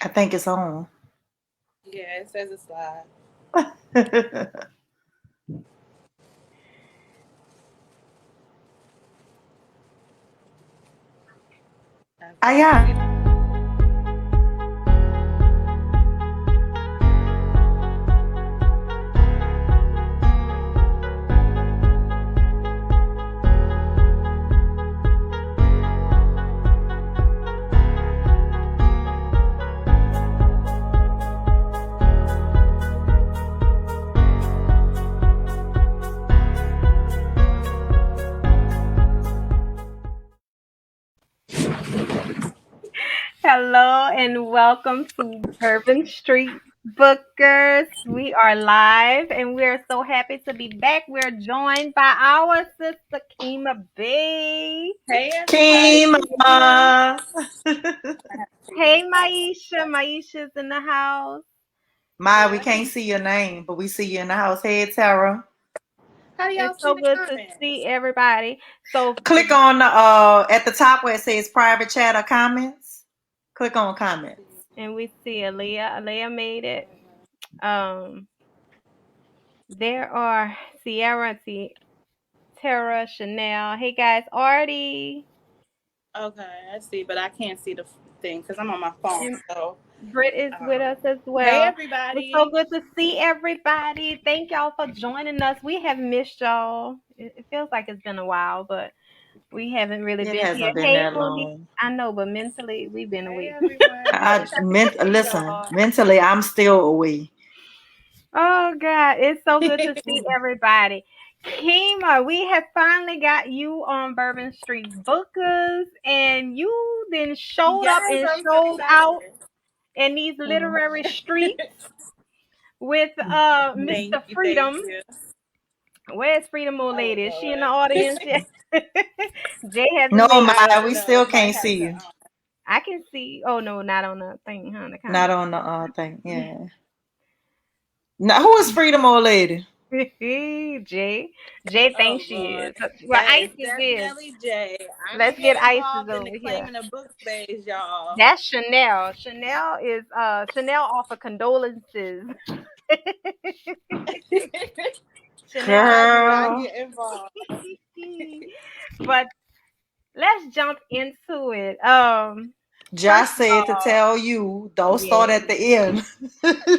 I think it's on. Yeah, it says it's live. Ah, Okay. yeah. Hello and welcome to Bourbon Street Bookers. We are live and we're so happy to be back. We're joined by our sister Kema B. Hey everybody. Kima. Hey Maisha. Maisha's in the house. My, we Yeah. can't see your name, but we see you in the house. Hey, Tara. How do y'all It's see so the good to see comments? everybody. So Click on the at the top where it says private chat or comments. Click on comments. and we see Aaliyah. Aaliyah made it. Um there are Sierra, Tara, Chanel. Hey guys, Artie. Okay, I see, but I can't see the thing because I'm on my phone. And So, Britt is with us as hey well. It's so everybody. good to see everybody. Thank y'all for joining us. We have missed y'all. It feels like it's been a while, but we haven't really It been here. hasn't been Hey, that Boogie. long. I know, but mentally, we've been Hey away. everyone. I I wish I could meant see listen. y'all. Mentally, I'm still away. Oh, God. It's so good to see everybody. Kima, we have finally got you on Bourbon Street Bookers, and you then showed up Yes, and I'm so showed out excited. in these literary streets with Thank Mr. you, thank Freedom. you. Where's Freedom old Oh lady? Is she in the Lord. audience yet? Jay No, hasn't made it. my, I we don't know. still It might can't have see to. you. I can see. Oh no, not on the thing, huh? The Not comment. on the thing. Yeah. Now, who is Freedom Old Lady? Jay. Jay thinks Oh she Lord. is. Well, That is Isis is. definitely Jay. I Let's ain't get get Isis involved in the over here. claiming of book space, y'all. That's Chanel. Chanel is Chanel offer condolences. Chanel I offer did not Girl. get involved. but let's jump into it. First Josh of said to all, tell you, don't start yeah. at the end.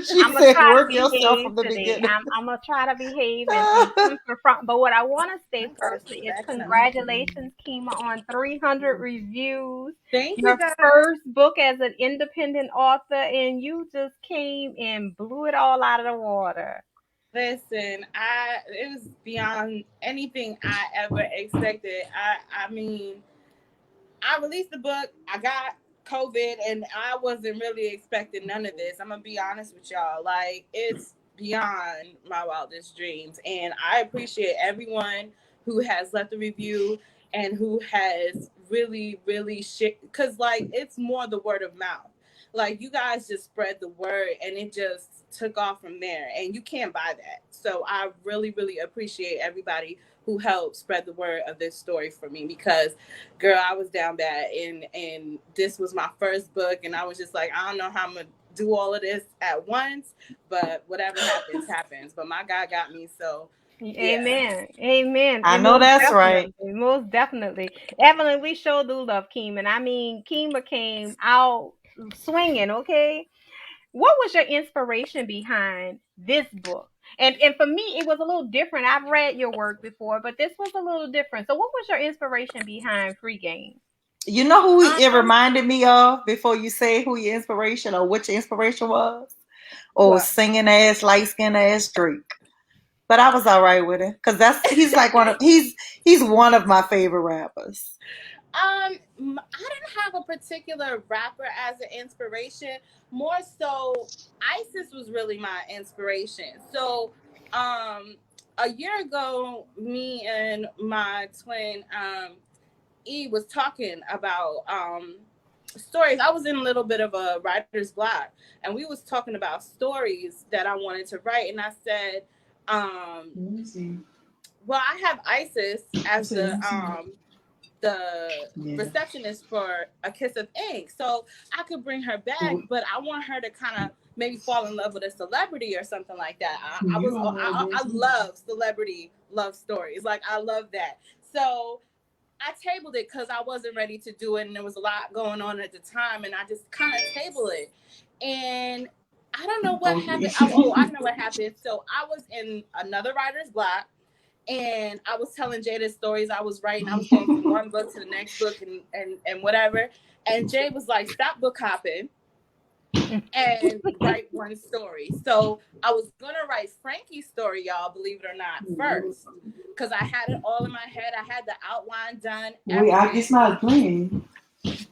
She I'm gonna said, try to work yourself behave from the today. beginning. I'm gonna try to behave and come from front. But what I want to say I got first you is back channel. congratulations, Kima, on 300 reviews. Thank you Your guys. first book as an independent author, and you just came and blew it all out of the water. Listen, it was beyond anything I ever expected. I mean, I released the book. I got COVID, and I wasn't really expecting none of this. I'm gonna be honest with y'all. Like, it's beyond my wildest dreams, and I appreciate everyone who has left a review and who has really, really shit. Cause like, it's more the word of mouth. Like, you guys just spread the word, and it just took off from there. And you can't buy that. So I really, really appreciate everybody who helped spread the word of this story for me, because girl, I was down bad, and this was my first book, and I was just like, I don't know how I'm gonna do all of this at once, but whatever happens, happens. But my God got me, so yeah. Amen. Amen. I And know most that's right. definitely, most definitely. Evelyn, we sure do love Kima. I mean, Kima came out swinging, okay? What was your inspiration behind this book? And for me, it was a little different. I've read your work before, but this was a little different. So, what was your inspiration behind Free Game? You know who it Um, reminded me of before you say who your inspiration or what your inspiration was? Oh, what? singing ass, light skinned ass Drake. But I was all right with it because he's like he's one of my favorite rappers. I didn't have a particular rapper as an inspiration. More so, Isis was really my inspiration. So, a year ago, me and my twin E was talking about stories. I was in a little bit of a writer's block, and we was talking about stories that I wanted to write. And I said, um, well, I have Isis as the receptionist for A Kiss of Ink. So I could bring her back, but I want her to kind of maybe fall in love with a celebrity or something like that. I love celebrity love stories. Like, I love that. So I tabled it because I wasn't ready to do it, and there was a lot going on at the time, and I just kind of tabled it. And I don't know what happened. I know what happened. So I was in another writer's block, and I was telling Jay the stories I was writing. I was going from one book to the next book and whatever. And Jay was like, stop book hopping and write one story. So I was going to write Frankie's story, y'all, believe it or not, first. Because I had it all in my head. I had the outline done. Wait, I guess not playing.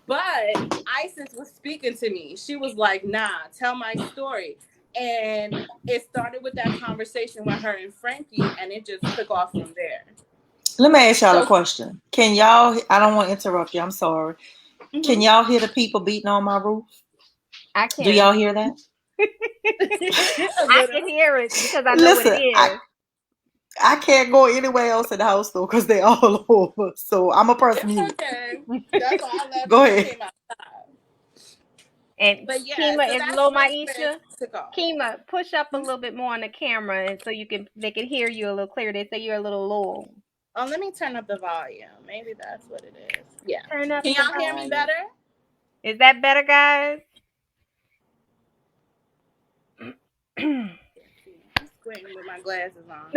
But Isis was speaking to me. She was like, nah, tell my story. And it started with that conversation with her and Frankie, and it just took off from there. Let me ask y'all a question. Can y'all, I don't want to interrupt you, I'm sorry. Mm-hmm. Can y'all hear the people beating on my roof? I can. Do y'all hear that? I can hear it because I know what it is. I can't go anywhere else in the house though because they're all over. So I'm a person. Okay. That's why I left. Go ahead. Came outside. And but yeah, Kema so is low, Maisha. Kema, push up a little bit more on the camera so they can hear you a little clearer. They say you're a little low. Oh, let me turn up the volume. Maybe that's what it is. Yeah. Turn up. Can y'all hear me better? Is that better, guys? I'm squinting with my glasses on.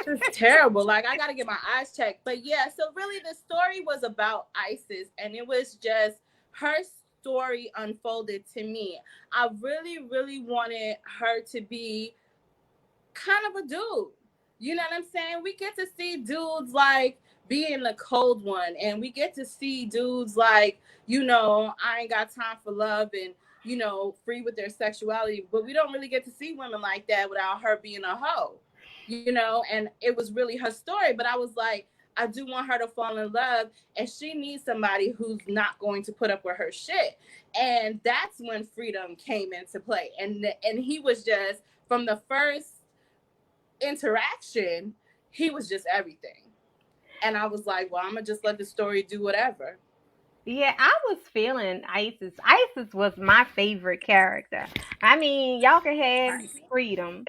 It's terrible. Like, I gotta get my eyes checked. But yeah, so really the story was about Isis, and it was just her story unfolded to me. I really, really wanted her to be kind of a dude. You know what I'm saying? We get to see dudes like being the cold one, and we get to see dudes like, you know, I ain't got time for love and, you know, free with their sexuality, but we don't really get to see women like that without her being a hoe, you know. And it was really her story, but I was like, I do want her to fall in love, and she needs somebody who's not going to put up with her shit. And that's when freedom came into play. And he was just, from the first interaction, he was just everything. And I was like, well, I'm gonna just let the story do whatever. Yeah, I was feeling Isis. Isis was my favorite character. I mean, y'all can have freedom,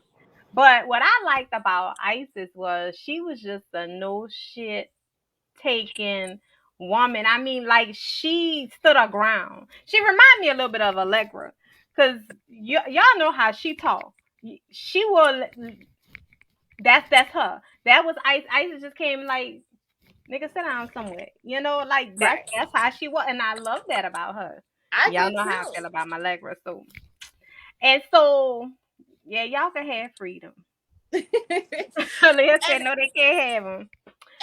but what I liked about Isis was she was just a no shit taking woman. I mean, like, she stood her ground. She reminded me a little bit of Allegra, because y'all know how she talk. She will. That's her. That was Isis. Isis just came like, nigga, sit down somewhere. You know, like that's how she was, and I love that about her. Y'all know how I feel about my Allegra. So yeah, y'all can have freedom. Leah said no, they can't have them.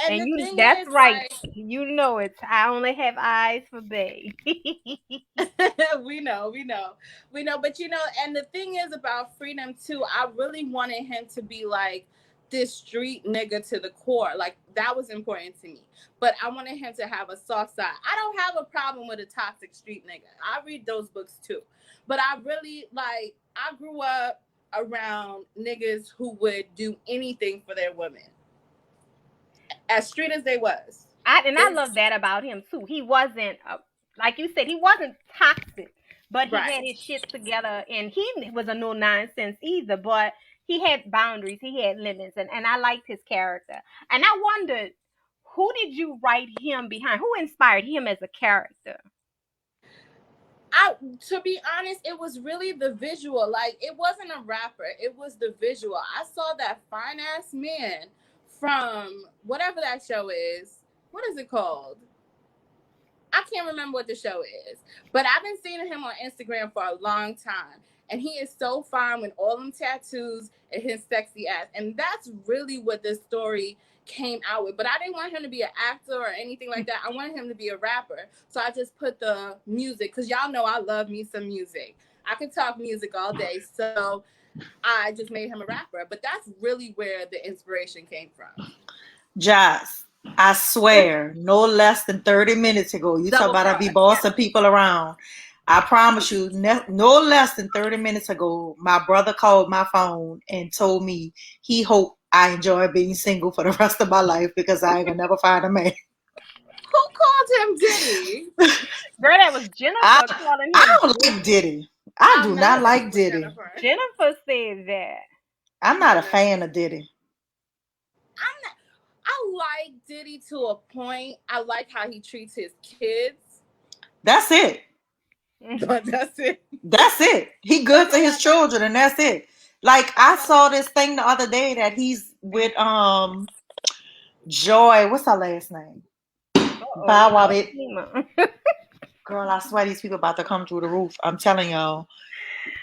And you, that's right. Like, you know it. I only have eyes for Bay. we know. But you know, and the thing is about freedom too, I really wanted him to be like this street nigga to the core. Like, that was important to me. But I wanted him to have a soft side. I don't have a problem with a toxic street nigga. I read those books too. But I really, like, I grew up around niggas who would do anything for their women, as street as they was. I love that about him too. He wasn't, like you said, he wasn't toxic, but he had his shit together, and he was a no nonsense either, but he had boundaries, he had limits, and I liked his character. And I wondered, who did you write him behind? Who inspired him as a character? To be honest, it was really the visual. Like, it wasn't a rapper, it was the visual. I saw that fine ass man from whatever that show is. What is it called? I can't remember what the show is, but I've been seeing him on Instagram for a long time, and he is so fine with all them tattoos and his sexy ass. And that's really what this story came out with. But I didn't want him to be an actor or anything like that. I wanted him to be a rapper. So I just put the music, because y'all know I love me some music. I can talk music all day. So I just made him a rapper. But that's really where the inspiration came from. Jazz, I swear, no less than 30 minutes ago, you talk about I be bossing people around. I promise you, no less than 30 minutes ago, my brother called my phone and told me he hoped I enjoy being single for the rest of my life because I ain't gonna never find a man. called him Diddy? Girl, that was Jennifer calling I him don't Diddy. like Diddy. I I'll do never not mess like with Diddy. Jennifer. Jennifer said that. I'm not a fan of Diddy. I'm not. I like Diddy to a point. I like how he treats his kids, That's it. but that's it. That's it. He good That's to all his I got. children, and that's it. Like I saw this thing the other day that he's with Joy. What's her last name? Uh-oh, Bow you Wow. lost Kima. Girl, I swear these people about to come through the roof. I'm telling y'all.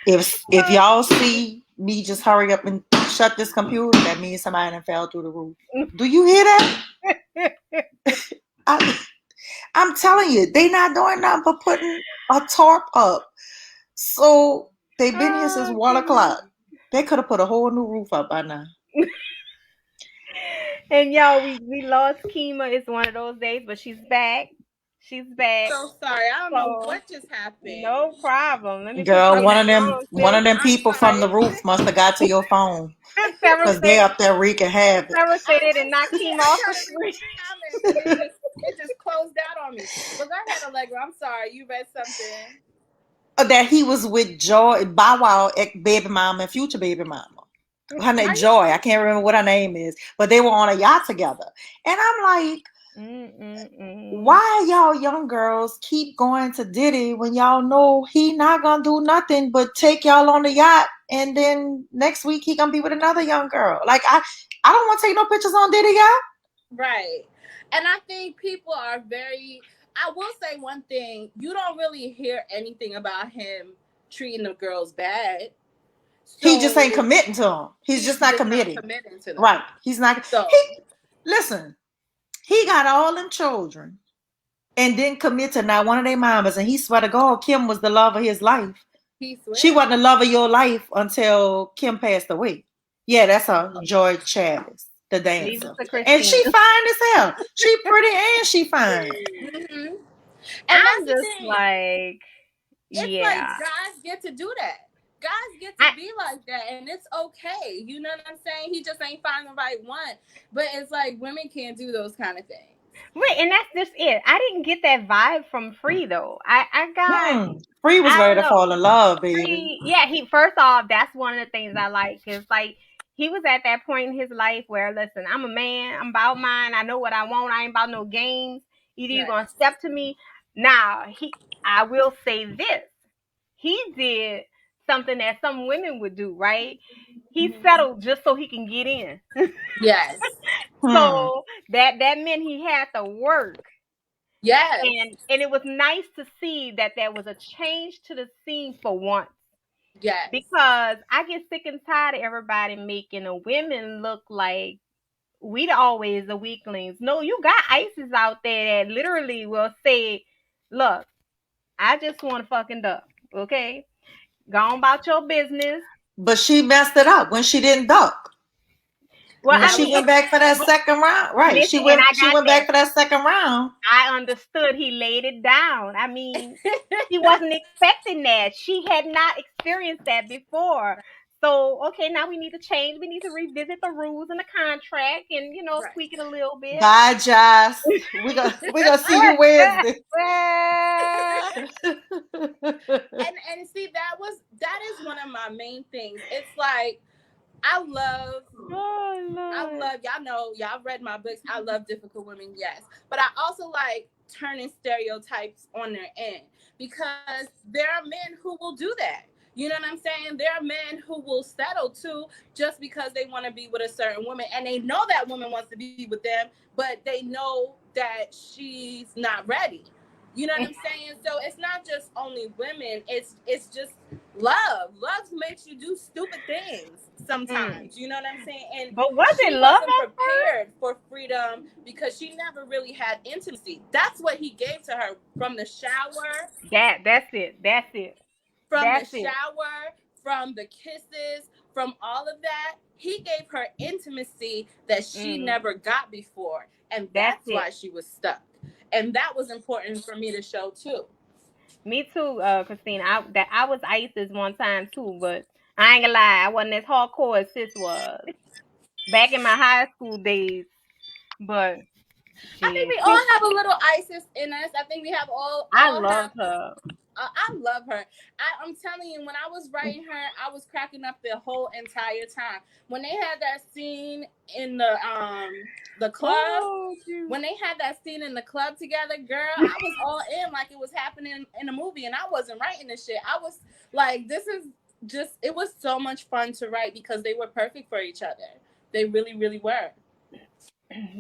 If y'all see me just hurry up and shut this computer, that means somebody done fell through the roof. Do you hear that? I'm telling you, they not doing nothing but putting a tarp up. So they've been here since Oh, 1 o'clock. They could have put a whole new roof up by now. and y'all, we lost Kima. It's one of those days, but she's back. She's back. So sorry. I don't know So what just happened. no problem. Let me put you Girl, on Okay. one of sis. them I'm people from the sorry. roof must have got to your phone. Sarah Because they said, up there wreaking havoc. Sarah said it and I'm knocked sorry. Kima I off tried the to read screen. the comments and it just closed out on me. But go ahead, Allegra. I'm sorry. You read something. That he was with Joy, Bow Wow, baby mama, and future baby mama. Her name Are you Joy. I serious? can't remember what her name is, but they were on a yacht together. And I'm like, why y'all young girls keep going to Diddy when y'all know he not gonna do nothing but take y'all on the yacht, and then next week he gonna be with another young girl? Like I don't want to take no pictures on Diddy yacht. Right. And I think people are very. I will say one thing. You don't really hear anything about him treating the girls bad. He just ain't So committing to them. He's he's just not just not committing. committing to them. Right. He's not. So He listen. He got all them children and didn't commit to not one of their mamas. And he swear to God, Kim was the love of his life. he She swears. wasn't the love of your life until Kim passed away. Yeah, that's her, Joy Chavis, the Leave it dancer. to And Christina. she fine as hell. She pretty and she fine. Mm-hmm. And I'm that's the just thing. like, It's like yeah. guys get to do that. Guys get to I, be like that, and it's okay. You know what I'm saying? He just ain't finding the right one. But it's like women can't do those kind of things. Right, and that's just it. I didn't get that vibe from Free though. I got, Free was I ready don't to know. fall in love, baby. Free, yeah. He first off, that's one of the things I like. Cause like he was at that point in his life where, listen, I'm a man. I'm about mine. I know what I want. I ain't about no games. Either you Right. gonna step to me. Now I will say this. He did something that some women would do. Right. He settled just so he can get in. Yes. Hmm. So that meant he had to work. Yes. And it was nice to see that there was a change to the scene for once. Yes. Because I get sick and tired of everybody making the women look like we always the weaklings. No, you got ISIS out there that literally will say, look, I just want to fucking duck. Okay? Go on about your business. But she messed it up when she didn't duck. Well, When I she mean, went back for that but second round, right? listen, and I She got went that. back for that second round. I understood he laid it down. I mean, she wasn't expecting that. She had not experienced that before. So, okay, now we need to change. We need to revisit the rules and the contract and, Right. tweak it a little bit. Bye, Joss. We gonna see you Wednesday. And see that is one of my main things. It's like I love Oh, Lord. y'all know, y'all read my books. I love difficult women, yes. But I also like turning stereotypes on their end because there are men who will do that. You know what I'm saying? There are men who will settle too just because they want to be with a certain woman and they know that woman wants to be with them, but they know that she's not ready. You know what I'm saying? So it's not just only women. It's just love. Love makes you do stupid things sometimes. You know what I'm saying? And But was it she love wasn't at first? prepared for freedom because she never really had intimacy. That's what he gave to her from the shower, That's it. That's it. from the That's it. shower, from the kisses, from all of that. He gave her intimacy that she Mm, never got before. And that's that's why it. she was stuck. And that was important for me to show too. Me too, Christine. I was ISIS one time too, but I ain't gonna lie, I wasn't as hardcore as sis was back in my high school days. But I think Shit. we all have a little Isis in us. I think we have I all love have. her. I love her. I'm telling you, when I was writing her, I was cracking up the whole entire time. When they had that scene in the club, when they had that scene in the club together, girl, I was all in like it was happening in a movie, and I wasn't writing this shit. I was like, this is just. It was so much fun to write because they were perfect for each other. They really, really were.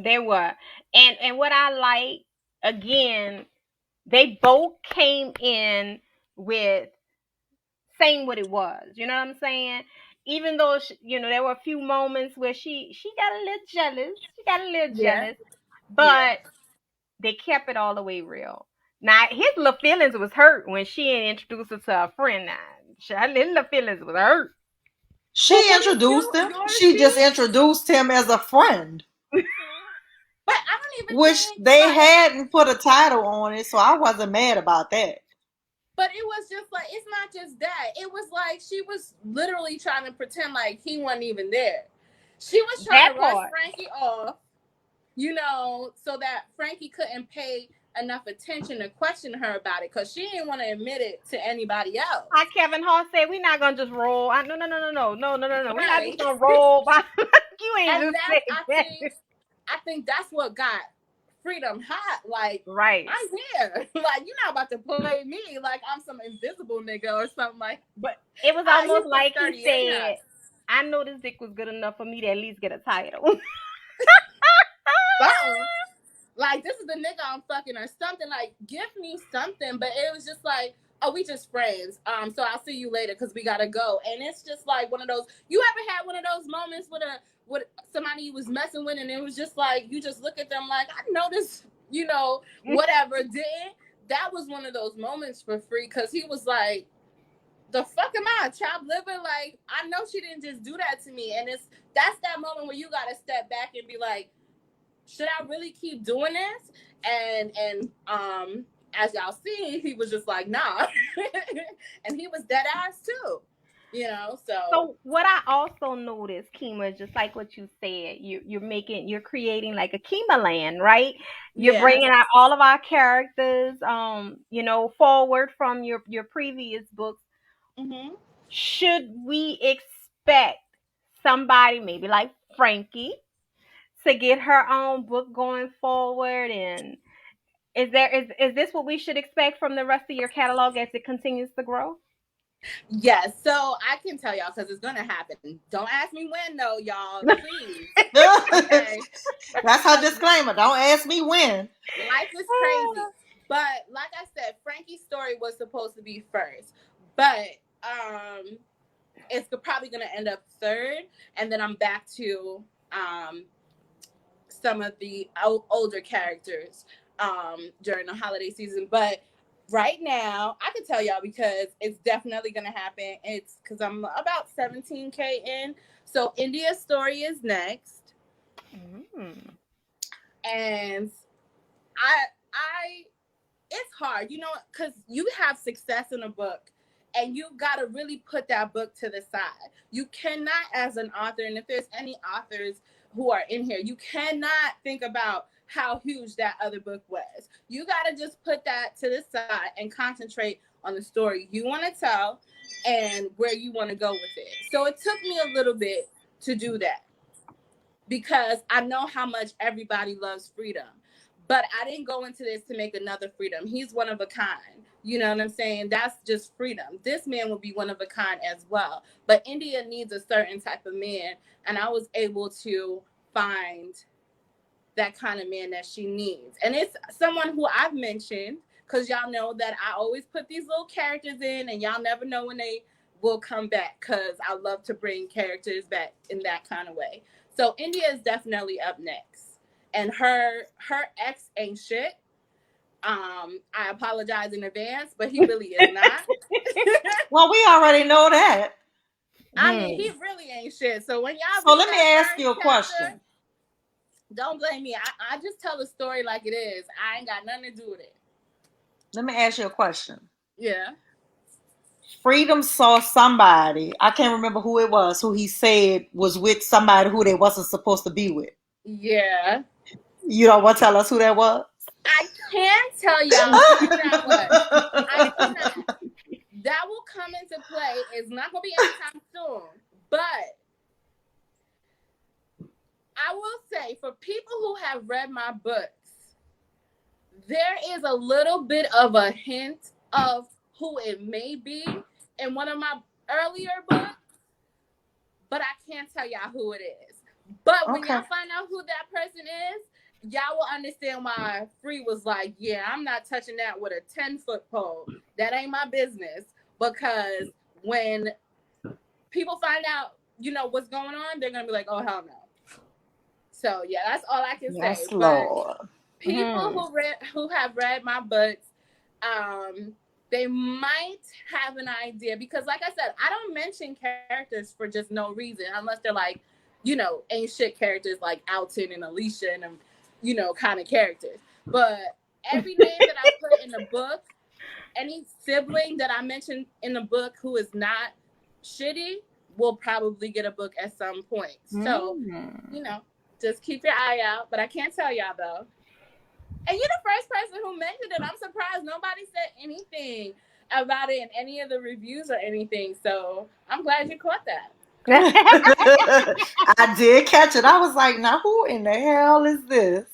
They were. And what I like, again, they both came in with saying what it was. You know what I'm saying? Even though there were a few moments where she got a little jealous. She got a little Yeah, jealous, yeah. but they kept it all the way real. Now his little feelings was hurt when she introduced her to a friend. Now his little feelings was hurt. But She wouldn't introduced him. yours She just be? introduced him as a friend, But I don't even which think they like. hadn't put a title on it, so I wasn't mad about that. But it was just like, it's not just that. It was like she was literally trying to pretend like he wasn't even there. She was trying That to rush part. Frankie off, so that Frankie couldn't pay enough attention to question her about it because she didn't want to admit it to anybody else. Like Kevin Hart said, we're not gonna just roll. No. We're not just Right. gonna roll by. You ain't And just that's, saying that. I think that's what got Freedom hot. Like, Right. I'm here. Like, you're not about to play me like I'm some invisible nigga or something like. But it was You almost from like he 38 now. said, I know this dick was good enough for me to at least get a title. Something. Like, this is the nigga I'm fucking or something. Like, give me something. But it was just like, oh, we just friends. So I'll see you later because we gotta go. And it's just like one of those. You ever had one of those moments with somebody you was messing with, and it was just like you just look at them like, I know this, whatever did. That was one of those moments for Free because he was like, the fuck am I, chopped liver? Like, I know she didn't just do that to me. And that's that moment where you gotta step back and be like, should I really keep doing this? And as y'all see, he was just like, nah. And he was dead ass too. So what I also noticed, Kima, just like what you said, you're creating like a Kima land, right? You're Yeah. bringing out all of our characters, forward from your previous books. Mm-hmm. Should we expect somebody maybe like Frankie to get her own book going forward? And is this what we should expect from the rest of your catalog as it continues to grow? Yes, so I can tell y'all because it's gonna happen. Don't ask me when, though, y'all. Please. Okay. That's her disclaimer. Don't ask me when. Life is crazy. But like I said, Frankie's story was supposed to be first. But it's probably gonna end up third, and then I'm back to some of the older characters during the holiday season. But right now, I can tell y'all because it's definitely going to happen. It's because I'm about 17K in. So India's story is next. Mm. And it's hard, because you have success in a book and you got to really put that book to the side. You cannot, as an author, and if there's any authors who are in here, you cannot think about how huge that other book was. You got to just put that to the side and concentrate on the story you want to tell and where you want to go with it. So it took me a little bit to do that because I know how much everybody loves Freedom. But I didn't go into this to make another Freedom. He's one of a kind. You know what I'm saying? That's just Freedom. This man will be one of a kind as well. But India needs a certain type of man. And I was able to find that kind of man that she needs. And it's someone who I've mentioned because y'all know that I always put these little characters in and y'all never know when they will come back because I love to bring characters back in that kind of way. So India is definitely up next. And her ex ain't shit. I apologize in advance, but he really is not. Well, we already know that. I mean, he really ain't shit. So when y'all So let me ask you a question. Don't blame me. I just tell the story like it is. I ain't got nothing to do with it. Let me ask you a question. Yeah. Freedom saw somebody, I can't remember who it was, who he said was with somebody who they wasn't supposed to be with. Yeah. You don't want to tell us who that was? I can tell y'all who that was. I cannot. That will come into play. It's not going to be anytime soon. But I will say, for people who have read my books, there is a little bit of a hint of who it may be in one of my earlier books, but I can't tell y'all who it is. But when y'all find out who that person is, y'all will understand why Free was like, yeah, I'm not touching that with a 10-foot pole. That ain't my business. Because when people find out, what's going on, they're going to be like, oh, hell no. So, yeah, that's all I can say. Lord. But people who have read my books, they might have an idea. Because, like I said, I don't mention characters for just no reason. Unless they're like, ain't shit characters like Alton and Alicia and, kind of characters. But every name that I put in the book, any sibling that I mentioned in the book who is not shitty will probably get a book at some point. So, just keep your eye out. But I can't tell y'all, though. And you're the first person who mentioned it. I'm surprised nobody said anything about it in any of the reviews or anything. So I'm glad you caught that. I did catch it. I was like, now who in the hell is this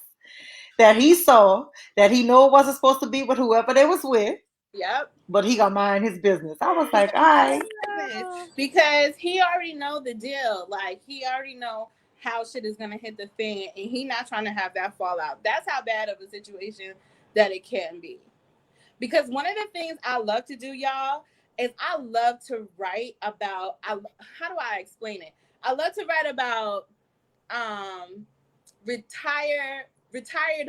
that he saw that he knew it wasn't supposed to be with whoever they was with? Yep. But he gonna mind his business. I was like, all right. Because he already know the deal. Like, he already know how shit is gonna hit the fan, and he not trying to have that fallout. That's how bad of a situation that it can be. Because one of the things I love to do, y'all, is I love to write about. How do I explain it? I love to write about retired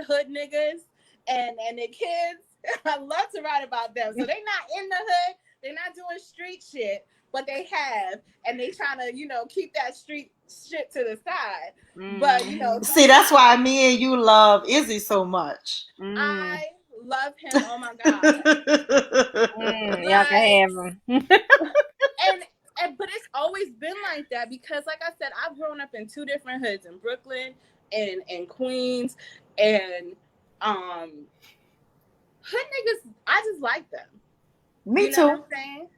hood niggas and their kids. I love to write about them. So they not in the hood, they're not doing street shit, but they have, and they trying to, keep that street shit to the side. But see, that's why me and you love Izzy so much. I love him. Oh my god. Y'all can have him. But it's always been like that because, like I said, I've grown up in 2 different hoods, in Brooklyn and Queens, and hood niggas. I just like them. Me too. What I'm saying?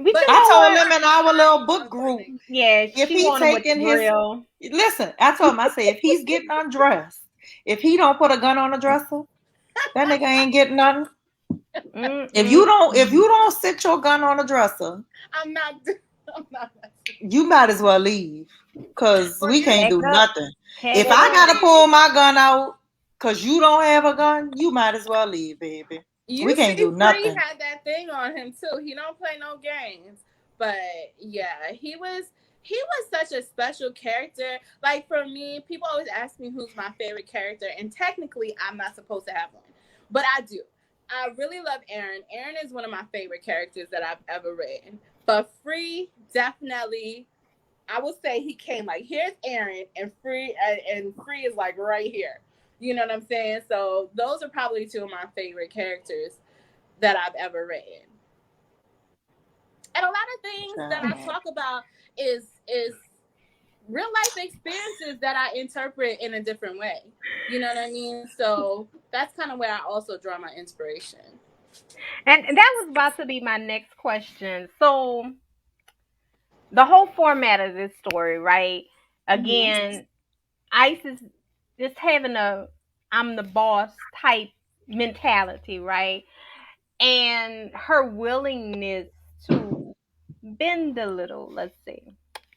I told him in our little book group. Yeah, if he's taking his listen, I told him, I said, if he's getting undressed, if he don't put a gun on the dresser, that nigga ain't getting nothing. If you don't sit your gun on the dresser, I'm not. You might as well leave, cause we can't do nothing. If I up. gotta pull my gun out, cause you don't have a gun, you might as well leave, baby. We can't do nothing. Free had that thing on him too. He don't play no games. But yeah, he was such a special character. Like, for me, people always ask me who's my favorite character, and technically I'm not supposed to have one, but I do. I really love Aaron. Aaron is one of my favorite characters that I've ever read. But Free, definitely, I would say he came like, here's Aaron, and Free is like right here. You know what I'm saying? So those are probably 2 of my favorite characters that I've ever read. And a lot of things that I talk about is real life experiences that I interpret in a different way. You know what I mean? So that's kind of where I also draw my inspiration. And that was about to be my next question. So the whole format of this story, right? Again, Ice is just having a I'm the boss type mentality, right? And her willingness to bend a little, let's say.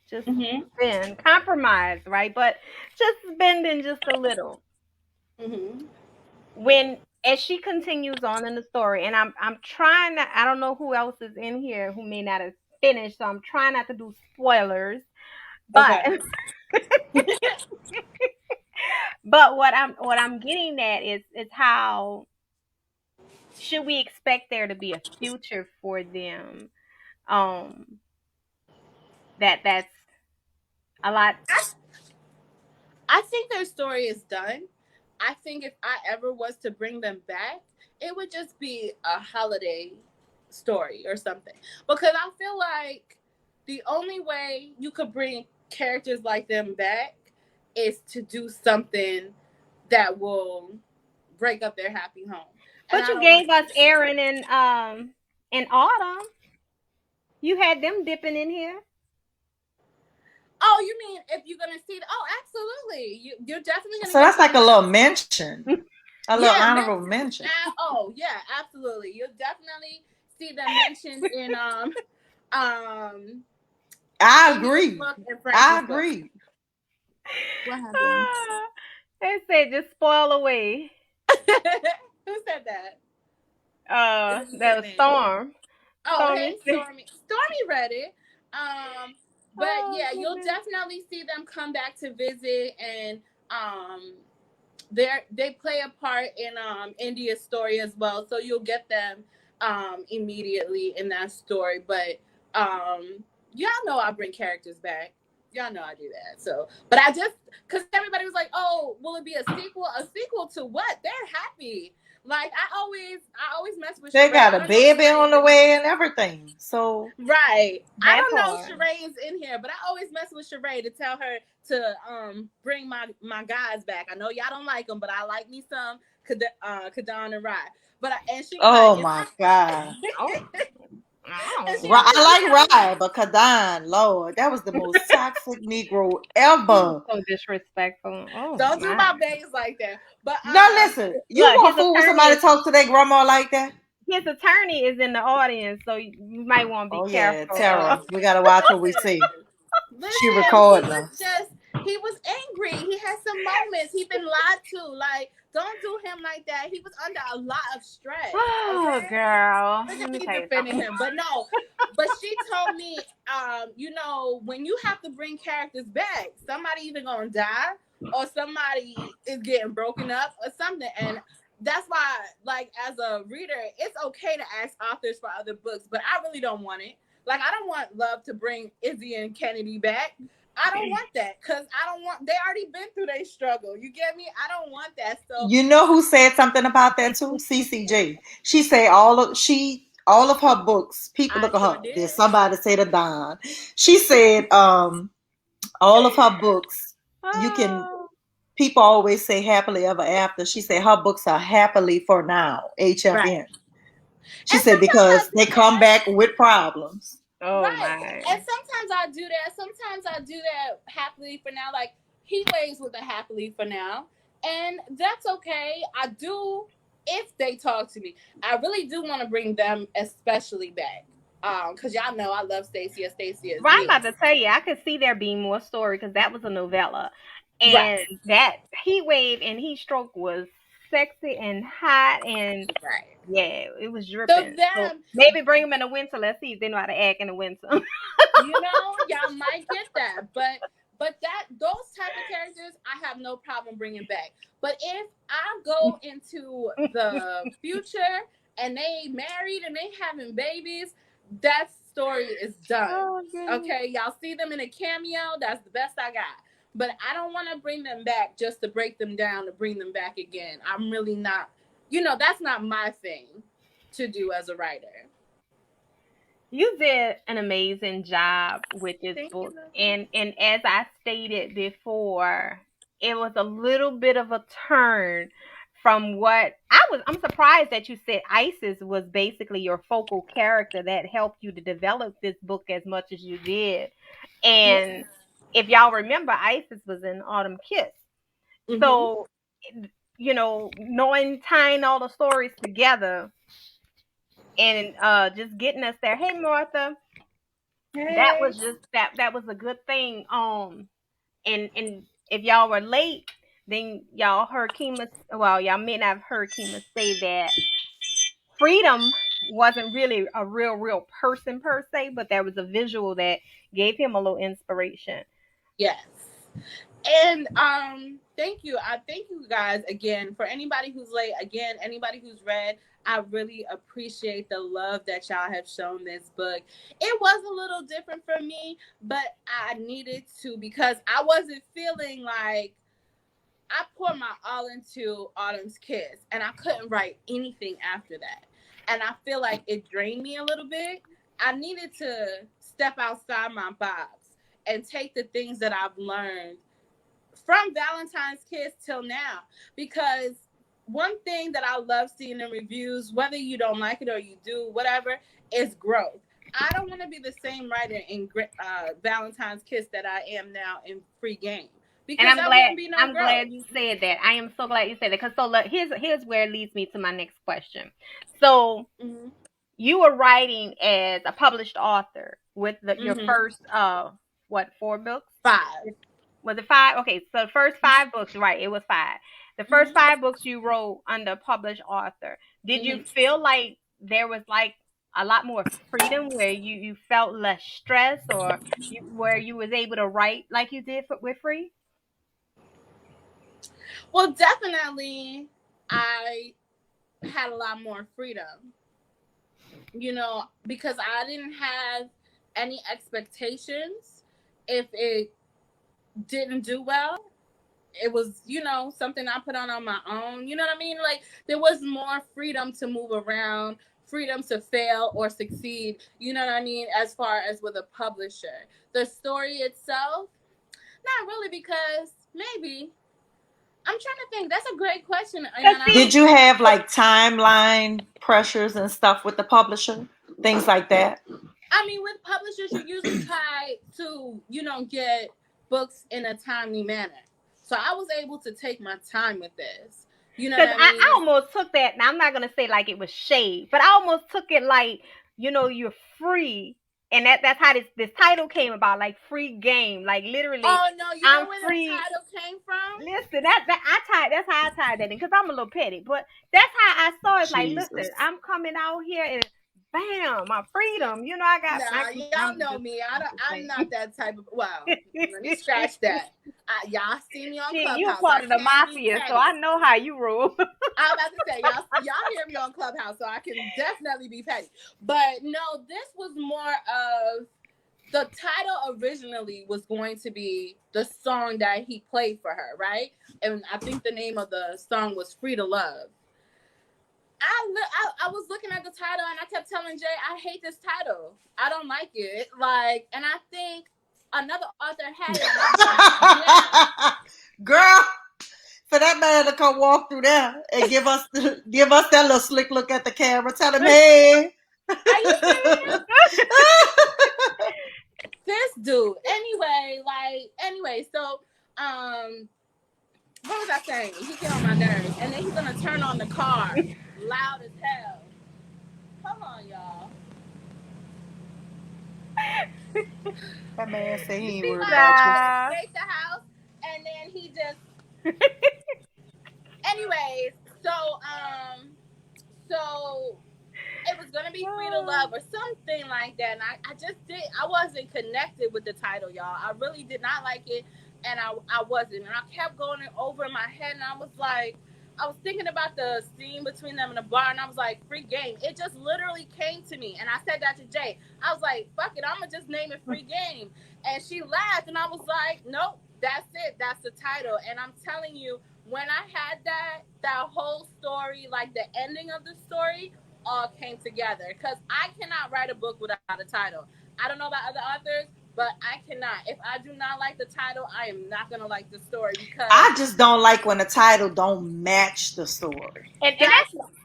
Just bend, compromise, right? But just bending just a little. When as she continues on in the story, and I'm trying to, I don't know who else is in here who may not have finished, so I'm trying not to do spoilers. But but what I'm getting at is how should we expect there to be a future for them? That's a lot. I think their story is done. I think if I ever was to bring them back, it would just be a holiday story or something. Because I feel like the only way you could bring characters like them back is to do something that will break up their happy home. And But I you don't like gave us that. Aaron and Autumn. You had them dipping in here. Oh, you mean if you're gonna see? Oh, absolutely. You're definitely gonna So get that's like them. a little mention, a little Yeah, honorable mention. oh yeah, absolutely. You'll definitely see them mentioned in I India's agree. book and I Frankie's book. agree. What happened? They said just spoil away. Who said that? It didn't say That was name. Storm. Oh, hey, Stormy. Stormy. Stormy read it. But Oh yeah, you'll goodness. definitely see them come back to visit, and they play a part in India's story as well. So you'll get them immediately in that story. But y'all know I bring characters back. Y'all know I do that. So, but I just because everybody was like, "Oh, will it be a sequel? A sequel to what?" They're happy. Like I always mess with They Sheree. got I a don't know baby Sheree on is the in here. way and everything. So Right. I That don't know part. Sheree is in here, but I always mess with Sheree to tell her to bring my guys back. I know y'all don't like them, but I like me some Kadan and Rye. But and she was like, oh if my I God. Oh. and she Oh. was like, you I like have Rye, but Kadan, Lord, that was the most toxic Negro ever. So disrespectful. Oh don't do my. my babies like that. But Now listen, you Look, gonna fool with somebody talk to their grandma like that? his attorney is in the audience, so you might want to be Oh yeah, careful. Tara. We gotta watch what we say. listen, She listen, recording us. he was angry. He had some moments. He been lied to. Like, don't do him like that. He was under a lot of stress. Oh, Okay. girl. Look Let at me me tell you defending something. him. But no, but she told me, when you have to bring characters back, somebody either gonna die or somebody is getting broken up or something. And that's why, like, as a reader, it's okay to ask authors for other books, but I really don't want it. Like, I don't want Love to bring Izzy and Kennedy back. I don't want that because I don't want. They already been through their struggle. You get me? I don't want that. So You know who said something about that too? CCJ. She say all of her books. People I look at sure her. did. There's somebody say the Don. She said all of her books. You can. Oh. People always say happily ever after. She said her books are happily for now. Right. HFN. She And said sometimes I because do they come that. back with problems. Oh Right. my. And sometimes I do that. Sometimes I do that happily for now. Like he waves with a happily for now. And that's okay. I do if they talk to me. I really do want to bring them especially back. Because y'all know I love Stacia. Stacia is Well, I'm me. about to tell you, I could see there being more story because that was a novella, Right. and that heat wave and heat stroke was sexy and hot, and Right. yeah, it was So dripping. So them, maybe bring them in the winter. Let's see if they know how to act in the winter. y'all might get that. But that those type of characters I have no problem bringing back. But if I go into the future and they married and they having babies, that story is done. Oh goodness. Okay, y'all see them in a cameo, that's the best I got. But I don't want to bring them back just to break them down to bring them back again. I'm really not, that's not my thing to do as a writer. You did an amazing job with this Thank you, book, lovely. and as I stated before, it was a little bit of a turn from what I'm surprised that you said Isis was basically your focal character that helped you to develop this book as much as you did. Yeah. And if y'all remember, Isis was in Autumn Kiss. Mm-hmm. So, knowing, tying all the stories together and just getting us there. Hey, Martha, that Hey. was just that was a good thing. And if y'all were late, then y'all heard Kima. Well, y'all may not have heard Kima say that Freedom wasn't really a real person per se, but there was a visual that gave him a little inspiration. Yes. And thank you. I thank you guys again for anybody who's late. Again, anybody who's read. I really appreciate the love that y'all have shown this book. It was a little different for me, but I needed to because I wasn't feeling like I poured my all into Autumn's Kiss and I couldn't write anything after that. And I feel like it drained me a little bit. I needed to step outside my box and take the things that I've learned from Valentine's Kiss till now, because one thing that I love seeing in reviews, whether you don't like it or you do, whatever, is growth. I don't want to be the same writer in Valentine's Kiss that I am now in Free Game, because And that wouldn't be no I'm growth. glad you said that. I am so glad you said that, because so look, here's where it leads me to my next question. So Mm-hmm. you were writing as a published author with your Mm-hmm. first 4 books? 5. Was it 5? Okay, so the first 5 books, right? It was 5. The first Mm-hmm. 5 books you wrote under published author. Did you Mm-hmm. feel like there was like a lot more freedom, where you felt less stress, or where you was able to write like you did with Free? Well, definitely, I had a lot more freedom, because I didn't have any expectations if it didn't do well. It was, something I put on my own. You know what I mean? Like, there was more freedom to move around, freedom to fail or succeed. You know what I mean? As far as with a publisher, the story itself, not really, because maybe. I'm trying to think. That's a great question. Did you have like timeline pressures and stuff with the publisher? Things like that? I mean, with publishers, you usually try to, get books in a timely manner. So I was able to take my time with this. You know what Because I mean? I almost took that. Now I'm not gonna say like it was shade, but I almost took it like, you're free, and that's how this title came about, like Free Game, like literally. Oh no, you I'm know where free. the title came from? Listen, that's how I tied that in, because I'm a little petty, but that's how I saw it. Like, listen, I'm coming out here and bam, my freedom. I got. Nah, y'all know me. I'm not that type of. Well, let me scratch that. Y'all see me on Clubhouse. You're part of the mafia, so I know how you rule. I was about to say, y'all hear me on Clubhouse, so I can definitely be petty. But no, this was more of, the title originally was going to be the song that he played for her, right? And I think the name of the song was Free to Love. I was looking at the title and I kept telling Jay, I hate this title. I don't like it. Like, and I think another author had it. Girl, for that man to come walk through there and give us that little slick look at the camera, tell him, hey. Are you serious? This dude. Anyway, so what was I saying? He get on my nerves, and then he's gonna turn on the car loud as hell. Come on, y'all. That man said he ain't worried Like, about you. Break the house, and then he just. Anyways, so it was gonna be Free to Love or something like that, and I wasn't connected with the title, y'all. I really did not like it, and I wasn't, and I kept going over in my head, and I was thinking about the scene between them in the bar, and I was like, Free Game. It just literally came to me, and I said that to Jay. I was like, fuck it, I'm gonna just name it Free Game, and she laughed, and I was like, nope, that's it, that's the title. And I'm telling you, when I had that whole story, like the ending of the story, all came together, because I cannot write a book without a title. I don't know about other authors, but I cannot. If I do not like the title, I am not gonna like the story, because I just don't like when the title don't match the story. And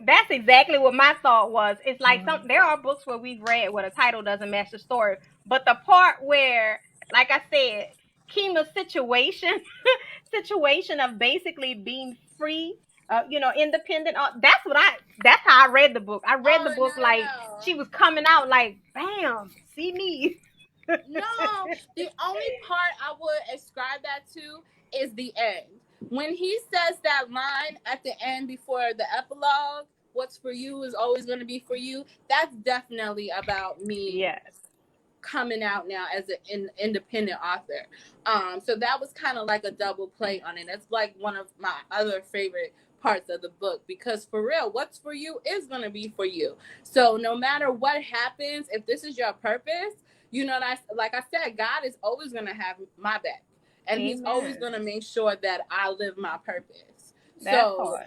that's exactly what my thought was. It's like there are books where we've read where the title doesn't match the story, but the part where, like I said, Kema's situation of basically being free, independent. That's how I read the book. I read the book like she was coming out like, bam, see me. No, the only part I would ascribe that to is the end. When he says that line at the end before the epilogue, what's for you is always going to be for you. That's definitely about me. Yes. Coming out now as an independent author. So that was kind of like a double play on it. That's like one of my other favorite parts of the book, because for real, what's for you is going to be for you. So no matter what happens, if this is your purpose, like I said, God is always going to have my back, and Amen. He's always going to make sure that I live my purpose. That was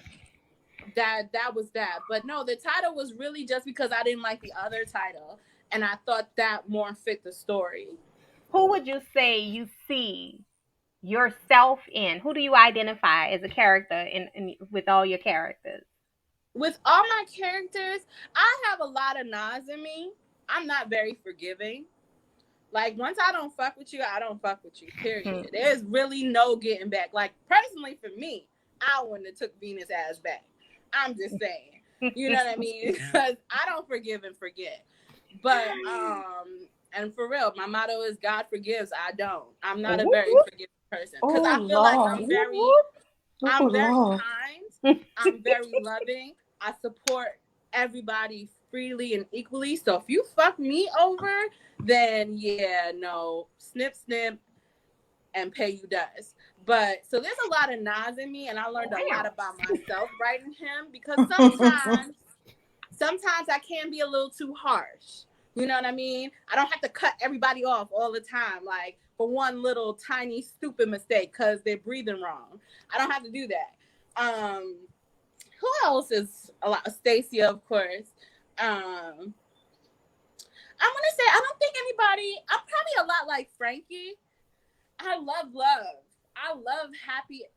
that. But no, the title was really just because I didn't like the other title, and I thought that more fit the story. Who would you say you see yourself in? Who do you identify as a character in with all your characters? With all my characters, I have a lot of Nas in me. I'm not very forgiving. Like, once I don't fuck with you, I don't fuck with you, period. There's really no getting back. Like, personally, for me, I wouldn't have took Venus' ass back. I'm just saying. You know what I mean? Because I don't forgive and forget. But, and for real, my motto is God forgives, I don't. I'm not a very forgiving person. Because I feel like I'm very kind. I'm very loving. I support everybody freely and equally. So if you fuck me over, then yeah, no, snip, snip, and pay you dust. But so there's a lot of Nas in me, and I learned a lot about myself writing him, because sometimes I can be a little too harsh. You know what I mean? I don't have to cut everybody off all the time, like for one little tiny stupid mistake because they're breathing wrong. I don't have to do that. Who else is a lot? Stacia, of course. I want to say, I don't think anybody. I'm probably a lot like Frankie. I love love. I love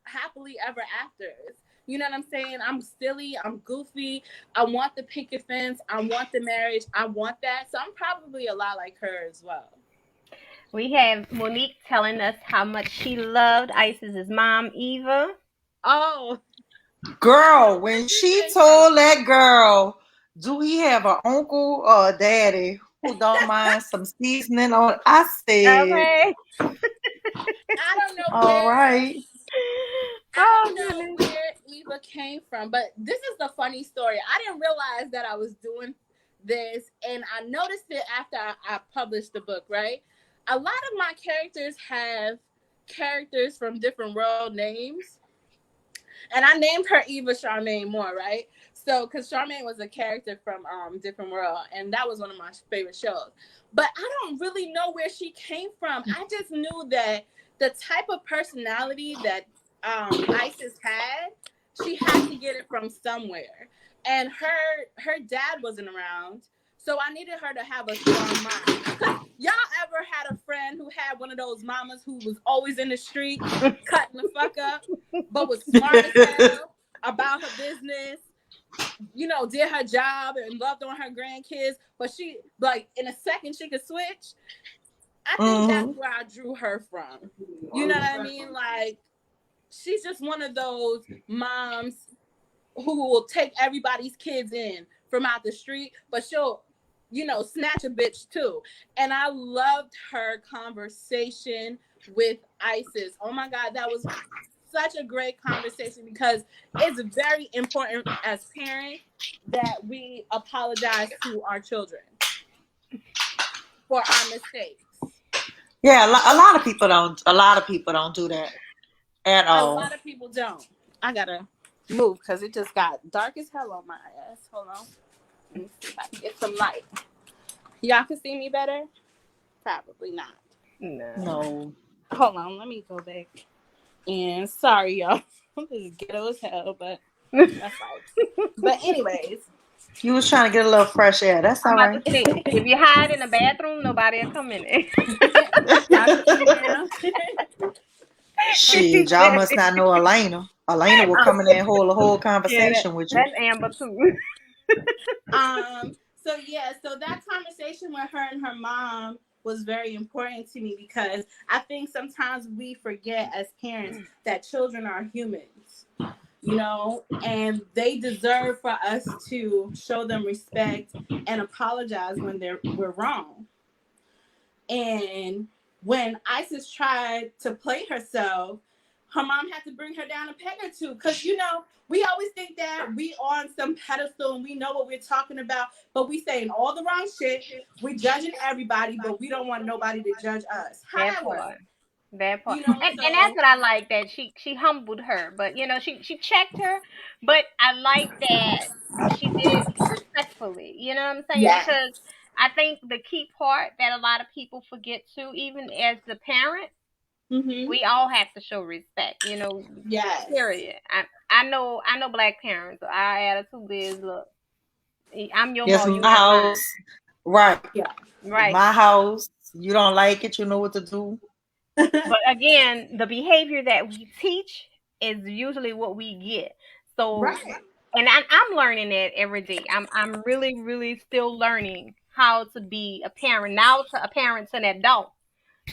happily ever afters. You know what I'm saying? I'm silly. I'm goofy. I want the picket fence. I want the marriage. I want that. So I'm probably a lot like her as well. We have Monique telling us how much she loved Ice's mom, Eva. Oh. Girl, when she told that girl, do he have an uncle or a daddy who don't mind some seasoning on? I said, okay. I don't know all right. I don't know where Eva came from, but this is the funny story. I didn't realize that I was doing this, and I noticed it after I published the book, right? A lot of my characters have characters from different world names. And I named her Eva Charmaine Moore, right? So, because Charmaine was a character from Different World, and that was one of my favorite shows. But I don't really know where she came from. I just knew that the type of personality that Isis had, she had to get it from somewhere. And her dad wasn't around, so I needed her to have a strong mind. Y'all ever had a friend who had one of those mamas who was always in the street cutting the fuck up, but was smart as hell about her business, you know, did her job and loved on her grandkids, but she, like, in a second she could switch? I think that's where I drew her from. You know what I mean? Like, she's just one of those moms who will take everybody's kids in from out the street, but she'll, you know, snatch a bitch too. And I loved her conversation with Isis. Oh my God, that was such a great conversation, because it's very important as parents that we apologize to our children for our mistakes. Yeah, a lot of people don't. A lot of people don't do that at all. A lot of people don't. I gotta move because it just got dark as hell on my ass. Hold on. Let me see if I can get some light. Y'all can see me better? Probably not. No. Hold on, let me go back. And sorry, y'all. This is ghetto as hell, but that's life. But anyways. You was trying to get a little fresh air. That's all right. If you hide in the bathroom, nobody will come in there. Shit, y'all must not know Elena. Elena will come in there and hold a whole conversation with you. That's Amber too. So that conversation with her and her mom was very important to me, because I think sometimes we forget as parents that children are humans, you know, and they deserve for us to show them respect and apologize when we're wrong. And when Isis tried to play herself, her mom had to bring her down a peg or two, because, you know, we always think that we on some pedestal and we know what we're talking about, but we saying all the wrong shit. We judging everybody, but we don't want nobody to judge us. How that work? That part. You know, and that's what I like, that she humbled her, but, you know, she checked her, but I like that she did it respectfully. You know what I'm saying? Yeah. Because I think the key part that a lot of people forget too, even as the parent, we all have to show respect. You know, period. I know black parents. Our attitude is, look, I'm your mom. My house, right? Yeah, right. My house. You don't like it, you know what to do. But again, the behavior that we teach is usually what we get. So, Right. and I'm learning it every day. I'm really really still learning how to be a parent now, to a parent to an adult.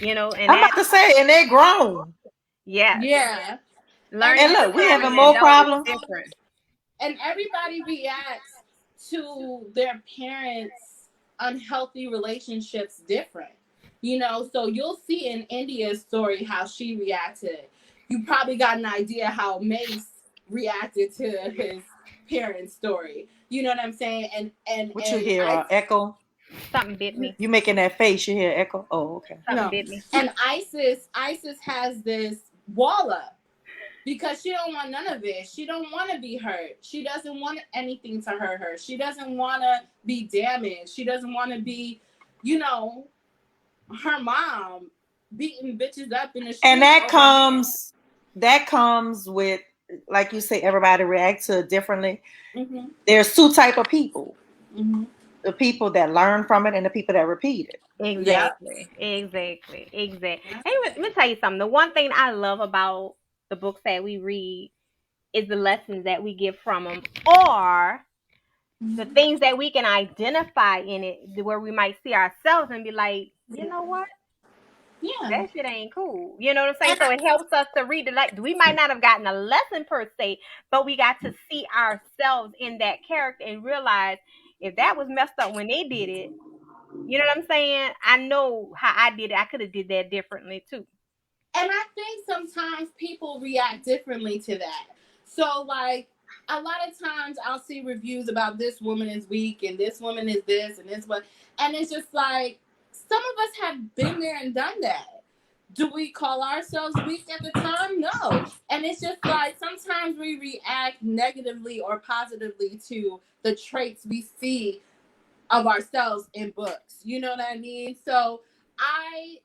And I'm that, about to say, and they're grown. yes, Yeah. learning And as a look, we parent having and more adult is problems. different. And everybody reacts to their parents' unhealthy relationships different. So you'll see in India's story how she reacted. You probably got an idea how Mace reacted to his parents' story. You know what I'm saying? What you And hear? I Echo? Something bit me. You making that face? You hear echo? Oh, okay. Something no. bit me. And Isis has this wall up because she don't want none of it. She don't want to be hurt. She doesn't want anything to hurt her. She doesn't want to be damaged. She doesn't want to be, her mom beating bitches up in the And street over men. that comes with, like you say, everybody reacts to it differently. Mm-hmm. There's two type of people: Mm-hmm. the people that learn from it and the people that repeat it. Yep. Exactly. Hey, let me tell you something. The one thing I love about the books that we read is the lessons that we get from them, or the things that we can identify in it, where we might see ourselves and be like, you know what? Yeah. That shit ain't cool. You know what I'm saying? And So it helps us to read it. Like, we might not have gotten a lesson per se, but we got to see ourselves in that character and realize if that was messed up when they did it, you know what I'm saying? I know how I did it. I could have did that differently too. I think sometimes people react differently to that. So, like, a lot of times I'll see reviews about this woman is weak and this woman is this and this one. And it's just like, some of us have been there and done that. Do we call ourselves weak at the time? No. And it's just like sometimes we react negatively or positively to the traits we see of ourselves in books. You know what I mean? So I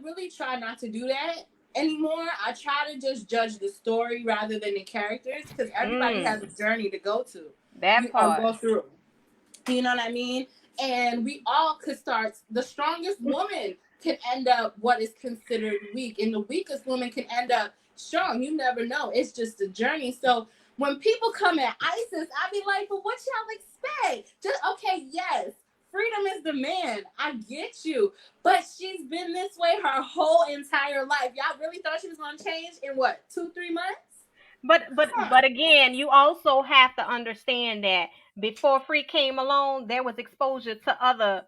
really try not to do that anymore. I try to just judge the story rather than the characters because everybody has a journey to go to, That or part. go through. You know what I mean? And we all could start. The strongest woman can end up what is considered weak, and the weakest woman can end up strong. You never know. It's just a journey. So when people come at Isis, I be like, but what y'all expect? Just okay, yes. Freedom is the man. I get you. But she's been this way her whole entire life. Y'all really thought she was gonna change in what, 2-3 months? But again, you also have to understand that before Free came along, there was exposure to other,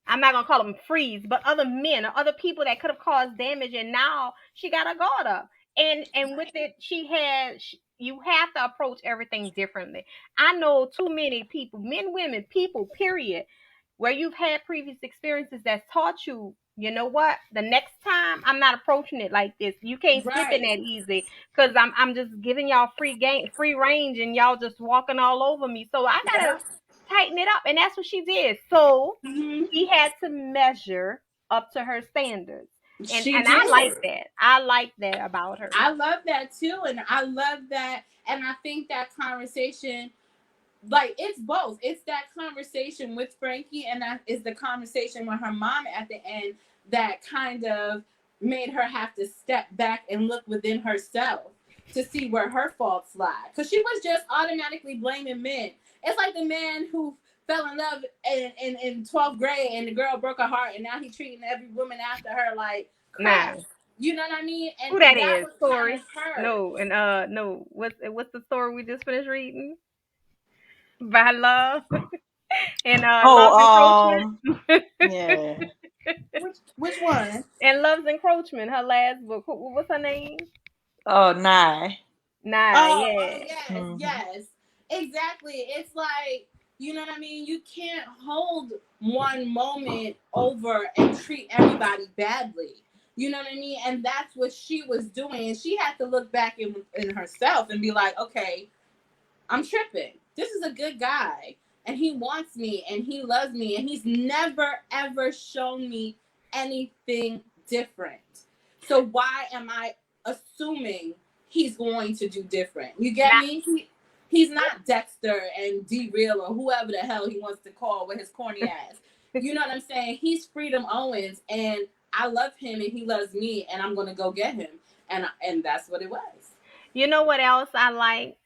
I'm not gonna call them freeze, but other men or other people that could have caused damage, and now she got her guard up. And with it, you have to approach everything differently. I know too many people, men, women, people, period, where you've had previous experiences that's taught you, you know what, the next time I'm not approaching it like this. You can't slip in Right. that easy, because I'm just giving y'all free range, and y'all just walking all over me. So I gotta Yeah. tighten it up, and that's what she did. So Mm-hmm. he had to measure up to her standards. And She I like did. that. I like that about her. I love that too, and I love that, and I think that conversation, like, it's both. It's that conversation with Frankie, and that is the conversation with her mom at the end that kind of made her have to step back and look within herself to see where her faults lie, because she was just automatically blaming men. It's like the man who fell in love in 12th grade and the girl broke her heart, and now he's treating every woman after her like crap. Nah. You know what I mean? Who And that that is? was kind of Story. her. No, and no. What's the story we just finished reading? By Love and Oh, Love's Encroachment. yeah. Which one? And Love's Encroachment, her last book. What's her name? Oh, nah. Nah, Oh, yeah. yes, Mm-hmm. yes. Exactly. It's like, you know what I mean? You can't hold one moment over and treat everybody badly. You know what I mean? And that's what she was doing. And she had to look back in herself and be like, okay, I'm tripping. This is a good guy. And he wants me and he loves me. And he's never, ever shown me anything different. So why am I assuming he's going to do different? You get Not me? He's not Dexter and D-Real or whoever the hell he wants to call with his corny ass. You know what I'm saying? He's Freedom Owens. And I love him and he loves me, and I'm gonna go get him, and that's what it was. You know what else I like?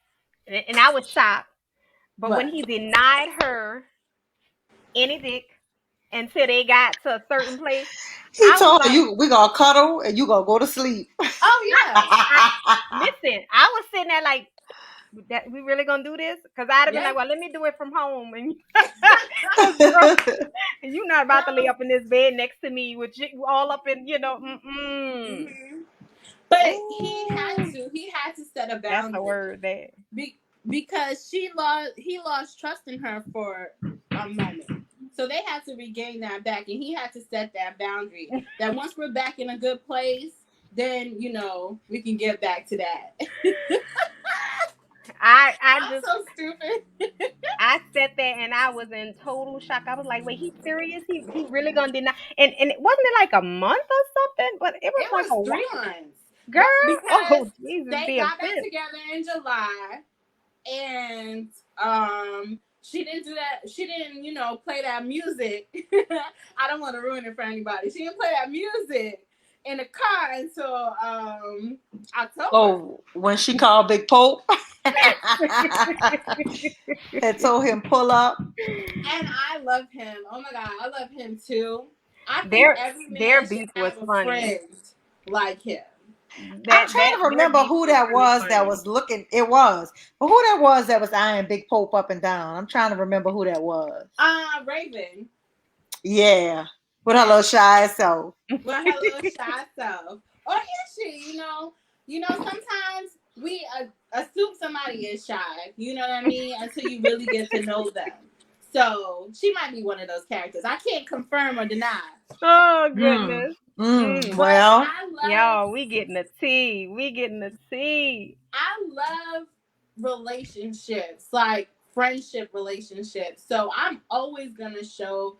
And I was shocked, but when What? he denied her any dick until they got to a certain place, He I was told her, like, we gonna cuddle and you gonna go to sleep. Oh yeah, listen, I was sitting there like, that we really gonna do this? Because I'd have been yeah. like, well, let me do it from home, and because girl, and you not about to lay No. up in this bed next to me with you all up in, mm-mm. Hmm. But Ooh, he had to set a that's a boundary. word there. Because he lost trust in her for a moment. So they had to regain that back, and he had to set that boundary. That once we're back in a good place, then we can get back to that. I I'm just so stupid. I sat there and I was in total shock. I was like, wait, he's serious? He really gonna deny? And it wasn't it like a month or something? But it was It like was a while. 3 months. Girl, Because oh Jesus, they the got back offense. together in July, and she didn't do that. She didn't, play that music. I don't want to ruin it for anybody. She didn't play that music in the car until October. Oh, when she called Big Pope and told him pull up. And I love him. Oh my God, I love him too. I think Their every their man should beef was have a funny. friend like him. I'm That trying to their remember beef who was that really was that funny. was looking. It was, but who that was that was eyeing Big Pope up and down. I'm trying to remember who that was. Raven. Yeah, with her Yeah. little shy self. With her little shy self. Or is she? Sometimes we assume somebody is shy. You know what I mean? Until you really get to know them. So she might be one of those characters. I can't confirm or deny. Oh Mm. goodness. Mm. Mm. But Well, Y'all, we getting the tea. We getting the tea. I love relationships, like friendship relationships. So I'm always gonna show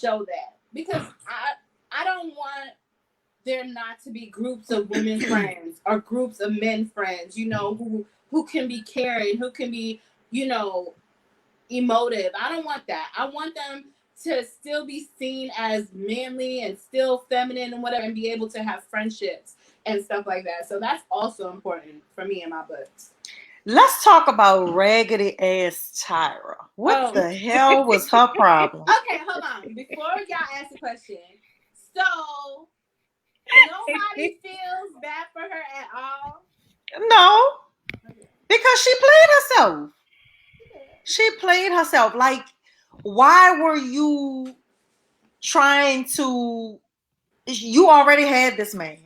that, because I don't want there not to be groups of women friends or groups of men friends, who can be caring, who can be, emotive. I don't want that. I want them to still be seen as manly and still feminine and whatever, and be able to have friendships and stuff like that. So that's also important for me in my books. let's talk about raggedy ass Tyra. What Oh, the hell was her problem? okay, hold on. Before y'all ask the question, so nobody feels bad for her at all? No, Okay. because she played herself. She played herself. Like, why were you trying to? You already had this man,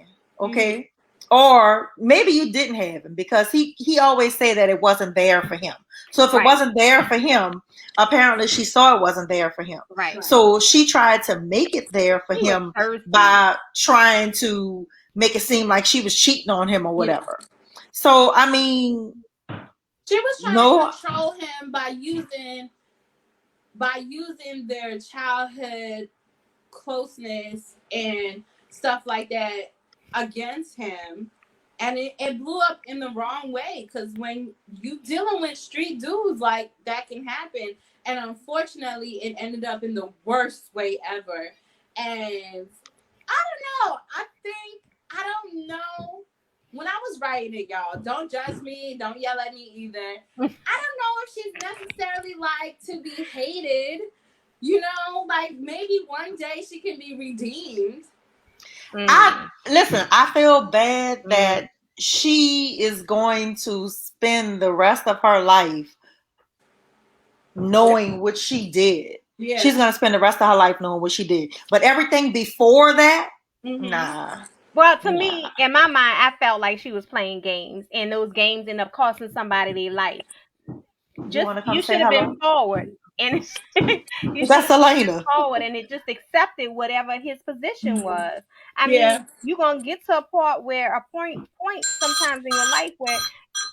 Mm-hmm. okay? Or maybe you didn't have him because he always say that it wasn't there for him. So if it Right. wasn't there for him, apparently she saw it wasn't there for him. Right. So she tried to make it there for He was him thirsty. by trying to make it seem like she was cheating on him or Yeah. whatever. So I mean, She was trying to no, control him by using their childhood closeness and stuff like that against him, and it blew up in the wrong way, because when you dealing with street dudes, like, that can happen, and unfortunately it ended up in the worst way ever. And I don't know, I don't know. When I was writing it, y'all, don't judge me, don't yell at me either. I don't know if she's necessarily like to be hated. Like, maybe one day she can be redeemed. I feel bad Mm. that she is going to spend the rest of her life knowing what she did. Yeah. She's gonna spend the rest of her life knowing what she did. But everything before that, Mm-hmm. nah. Well, to Nah. me, in my mind, I felt like she was playing games, and those games end up costing somebody their life. You wanna come You say should have been hello? forward, and you should That's have been Elena. forward, and it just accepted whatever his position was. I Yeah. mean, you're gonna get to a part where a point sometimes in your life where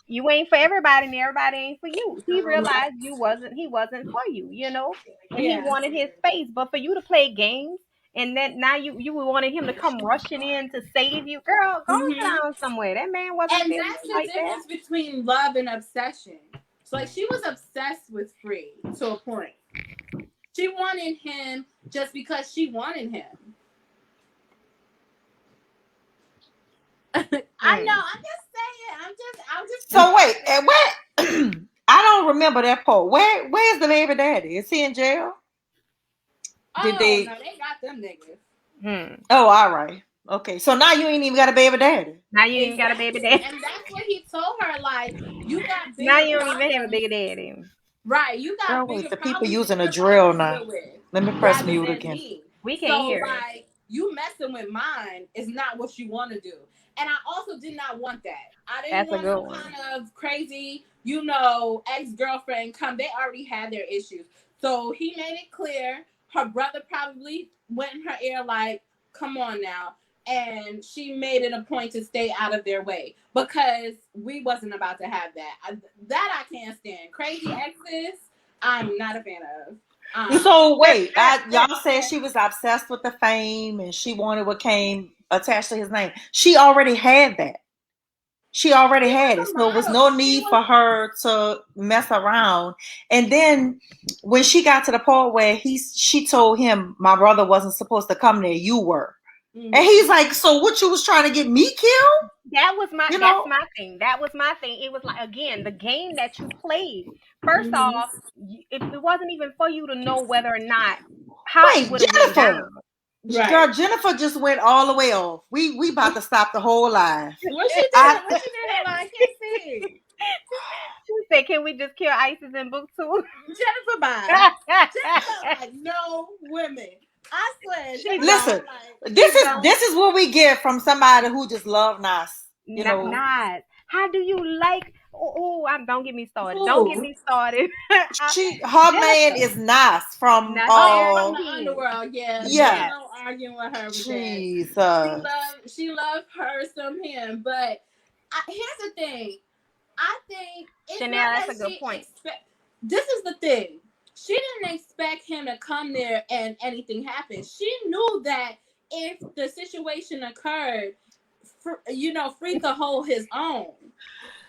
you ain't for everybody and everybody ain't for you. He realized he wasn't for you, and he Yeah. wanted his space. But for you to play games and then now you wanted him to come rushing in to save you, girl, go sit Mm-hmm. down somewhere. That man wasn't And feeling that's you the like that. difference between love and obsession. So, like, she was obsessed with Free to a point. She wanted him just because she wanted him. I know. I'm just saying. I'm just. So wait, and where? I don't remember that part. Where's the baby daddy? Is he in jail? Did Oh they? no, they got them niggas. Oh, all right. Okay, so now you ain't even got a baby daddy. Now you ain't got a baby Exactly. daddy. And that's what he told her. Like, you got Now bigger you don't even have a problems. baby daddy. Right. You Girl, got wait, bigger the people problems using in a your life drill to now. deal with Let me press rather mute than again. me. We can't So, hear it. like, you messing with mine is not what you want to do. And I also did not want that. I didn't That's a want good no one. kind of crazy, ex-girlfriend come. They already had their issues. So he made it clear. Her brother probably went in her ear like, come on now. And she made it a point to stay out of their way because we wasn't about to have that. That I can't stand. Crazy exes, I'm not a fan of. So wait, y'all said she was obsessed with the fame and she wanted what came attached to his name. She already had that. She already had it. So it was no need for her to mess around. And then when she got to the point where she told him my brother wasn't supposed to come there, you were. Mm-hmm. And he's like, so what, you was trying to get me killed? That's my thing. That was my thing. It was like, again, the game that you played. First off, it wasn't even for you to know whether or not how it would have went down. Right. Girl, Jennifer just went all the way off. We about to stop the whole live. What she did? I can't see. She said, "Can we just kill ISIS in book 2?" Jennifer bye. Jennifer like no women. I swear. Listen, this is what we get from somebody who just love Nas. You know, Nas. How do you like? Don't get me started. Ooh. Don't get me started. Her man is Nas from the underworld. Yeah. No arguing with her with Jesus. that. She loved her some him, but here's the thing. I think Chanel, that's a good point. This is the thing. She didn't expect him to come there and anything happened. She knew that if the situation occurred, Free could hold his own.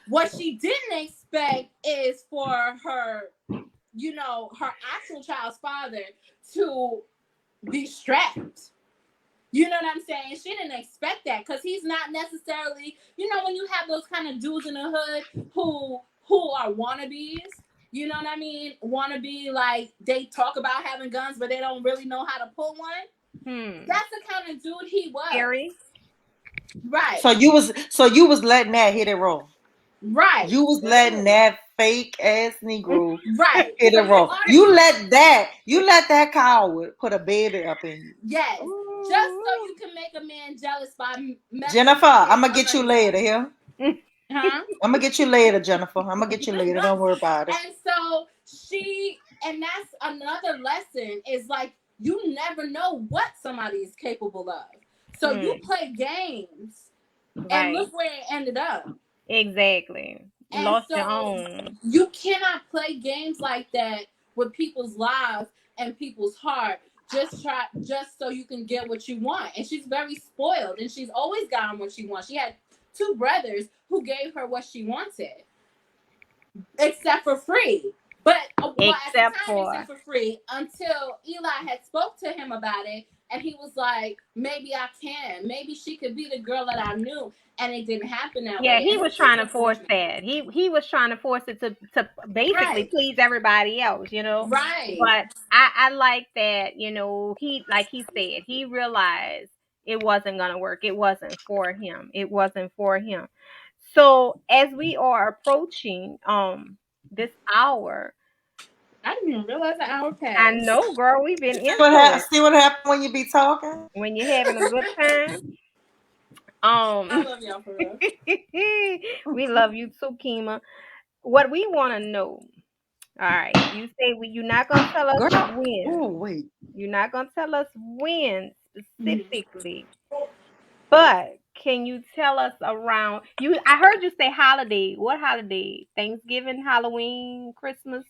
What she didn't expect is for her, her actual child's father to be strapped. You know what I'm saying? She didn't expect that because he's not necessarily, when you have those kind of dudes in the hood who are wannabes, you know what I mean? Wannabe, like they talk about having guns, but they don't really know how to pull one. That's the kind of dude he was. Scary. Right. So you was letting that hit it roll. Right. You was letting that fake ass Negro hit it so roll. You let that coward put a baby up in you. Yes. Just so you can make a man jealous by Jennifer, I'm gonna get you later here. Huh? I'm gonna get you later, Jennifer. I'm gonna get you later. Don't worry about it. And so and that's another lesson is like you never know what somebody is capable of. So you play games and look where it ended up. Exactly. And lost your own. You cannot play games like that with people's lives and people's heart just so you can get what you want. And she's very spoiled and she's always gotten what she wants. She had 2 brothers who gave her what she wanted. Except for Free. But except for Free until Eli had spoke to him about it and he was like, maybe I can. Maybe she could be the girl that I knew. And it didn't happen that way. Yeah, he was trying to force that. He was trying to force it to basically please everybody else, Right. But I like that, he, like he said, he realized it wasn't going to work. It wasn't for him. So as we are approaching this hour, I didn't even realize the hour passed. I know, girl. We've been into it. See what happens when you be talking? When you're having a good time. I love y'all for real. We love you too, Kema. What we want to know. All right, you say you're not gonna tell us when. Oh wait. You're not gonna tell us when specifically. But can you tell us around I heard you say holiday. What holiday? Thanksgiving, Halloween, Christmas?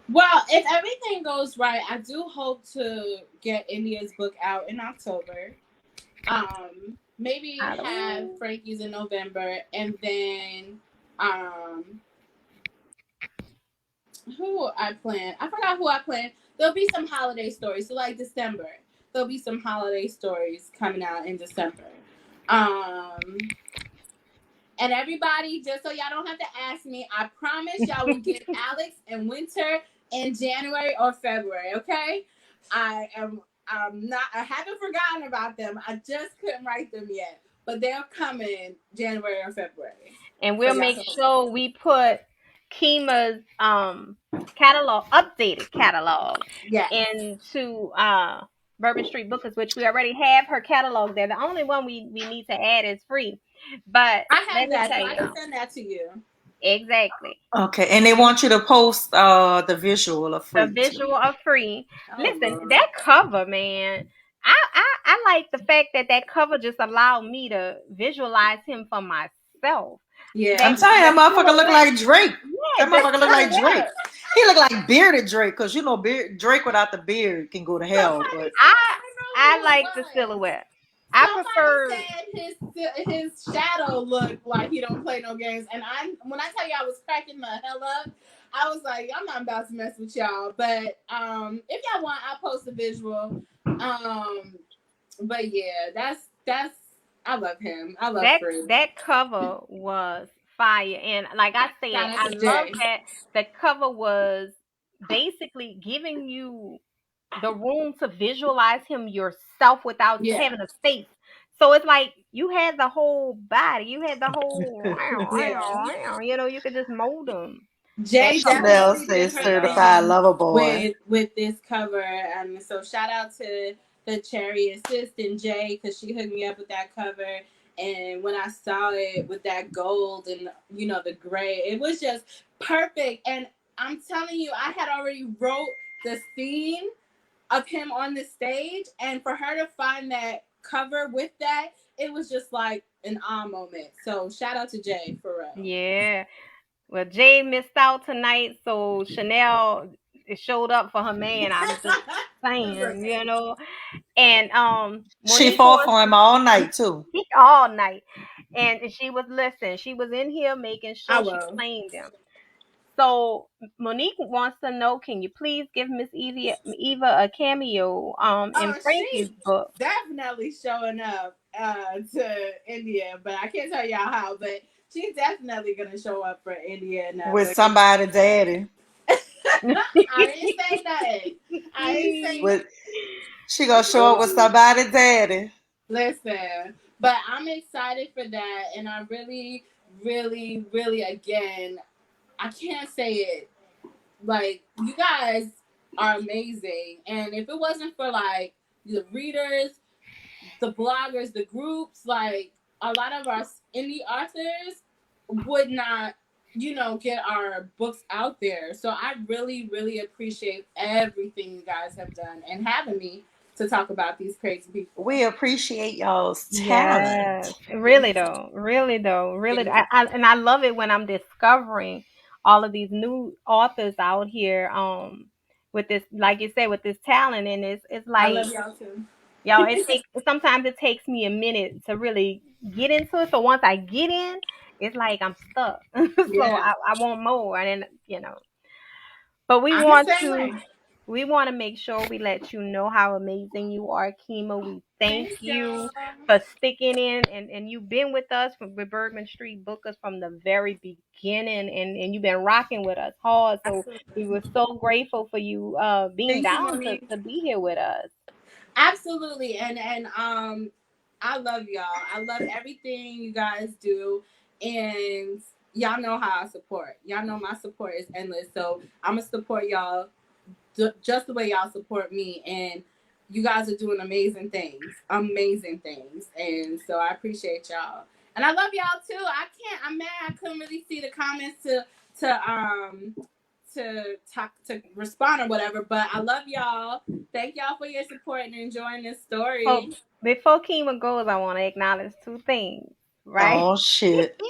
Well, if everything goes right, I do hope to get India's book out in October. Maybe have Frankie's in November, and then who I plan? I forgot who I plan. There'll be some holiday stories. So like December, there'll be some holiday stories coming out in December. Um, and everybody, just so y'all don't have to ask me, I promise y'all will get Alex and Winter in January or February. Okay, I haven't forgotten about them. I just couldn't write them yet, but they'll come in January or February. And we'll make sure we put Kema's catalog, updated catalog, into Bourbon Street Bookers, which we already have her catalog there. The only one we need to add is free. But I have let me that, tell so I can you. send that to you. Exactly. Okay, and they want you to post the visual of free. The visual of free. Oh, Listen, Lord. that cover, man. I like the fact that cover just allowed me to visualize him for myself. Yeah, I'm telling you, that motherfucker look like Drake. Yeah, That motherfucker look like silhouette. Drake. He look like bearded Drake, because you know Drake without the beard can go to hell. But I like the silhouette. I prefer. Said his shadow looked like he don't play no games, and when I tell you I was cracking the hell up, I was like, I'm not about to mess with y'all. But if y'all want, I'll post a visual. But yeah, that's I love him. I love Free. That cover was fire, and like I said, I love that the cover was basically giving you the room to visualize him yourself without having a face. So it's like you had the whole body, you had the whole, you know, you could just mold him. Jay definitely did her certified lover boy with this cover, and so shout out to the Cherry assistant Jay, because she hooked me up with that cover. And when I saw it with that gold and the gray, it was just perfect. And I'm telling you, I had already wrote the scene of him on the stage, and for her to find that cover with that, it was just like an moment. So shout out to Jay for real. Yeah. Well, Jay missed out tonight, so Chanel showed up for her man. I'm just saying, you know. And she fought for him all night too. All night, and she was in here making sure she claimed him. So Monique wants to know, can you please give Miss Eva a cameo in Frankie's book? Definitely showing up to India, but I can't tell y'all how, but she's definitely gonna show up for India with somebody daddy. I didn't say nothing. I didn't say nothing. She gonna show up with somebody daddy. Listen, but I'm excited for that, and I really, really, really, again, I can't say it. Like, you guys are amazing, and if it wasn't for like the readers, the bloggers, the groups, like a lot of our indie authors would not, get our books out there. So I really, really appreciate everything you guys have done and having me to talk about these crazy people. We appreciate y'all's talent. Yes, really though. And I love it when I'm discovering all of these new authors out here with this, like you said, with this talent. And it's like, I love y'all too. Y'all, sometimes it takes me a minute to really get into it. So once I get in, it's like I'm stuck. So I want more, and then But we want to make sure we let you know how amazing you are, Kema. We thank you for sticking in, and you've been with us with Bourbon Street Bookers from the very beginning, and you've been rocking with us hard. So we were so grateful for you being down to be here with us. Absolutely, and I love y'all. I love everything you guys do, and y'all know how I support. Y'all know my support is endless. So I'm gonna support y'all just the way y'all support me, and you guys are doing amazing things, and so I appreciate y'all, and I love y'all too. I'm mad I couldn't really see the comments to respond or whatever, but I love y'all. Thank y'all for your support and enjoying this story. Oh, before Kema goes, I want to acknowledge two things, right? Oh shit.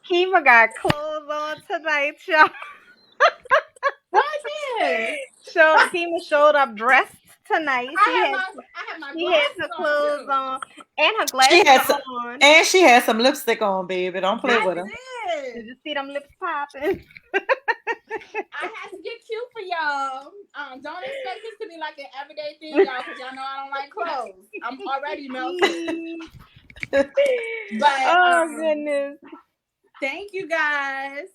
Kema got clothes on tonight, y'all. Kema showed up dressed tonight. I had her clothes on and her glasses on. And she had some lipstick on, baby. Don't play with her. Did you see them lips popping? I had to get cute for y'all. Don't expect this to be like an everyday thing, y'all, because y'all know I don't like clothes. I'm already melted. But Oh goodness. thank you guys.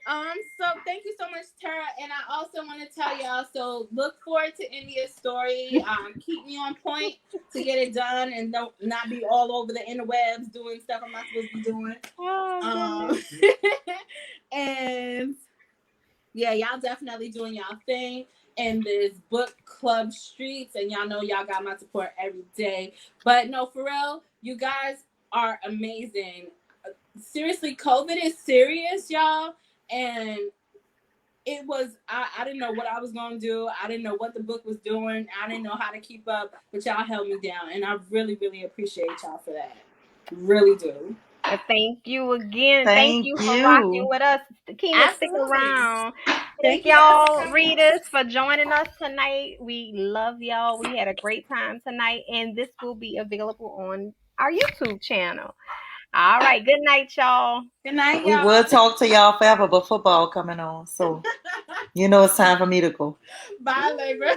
So thank you so much, Tara. And I also want to tell y'all, so look forward to India's story. Keep me on point to get it done and don't not be all over the interwebs doing stuff I'm not supposed to be doing. Oh And yeah, y'all definitely doing y'all thing in this book club streets, and y'all know y'all got my support every day. But no, for real, you guys are amazing. Seriously, COVID is serious, y'all, and it was I didn't know what I was gonna do. I didn't know what the book was doing. I didn't know how to keep up, but y'all held me down, and I really, really appreciate y'all for that. Really do. thank you again. Thank Thank you for rocking you. with us. Kima, stick Absolutely. around. Thank Thank you guys for y'all, coming. readers, for joining us tonight. We love y'all. We had a great time tonight, and this will be available on our YouTube channel. All right. Good night, y'all. Good night, We will y'all. talk to y'all forever, but football coming on, so you know it's time for me to go. Bye, Labor.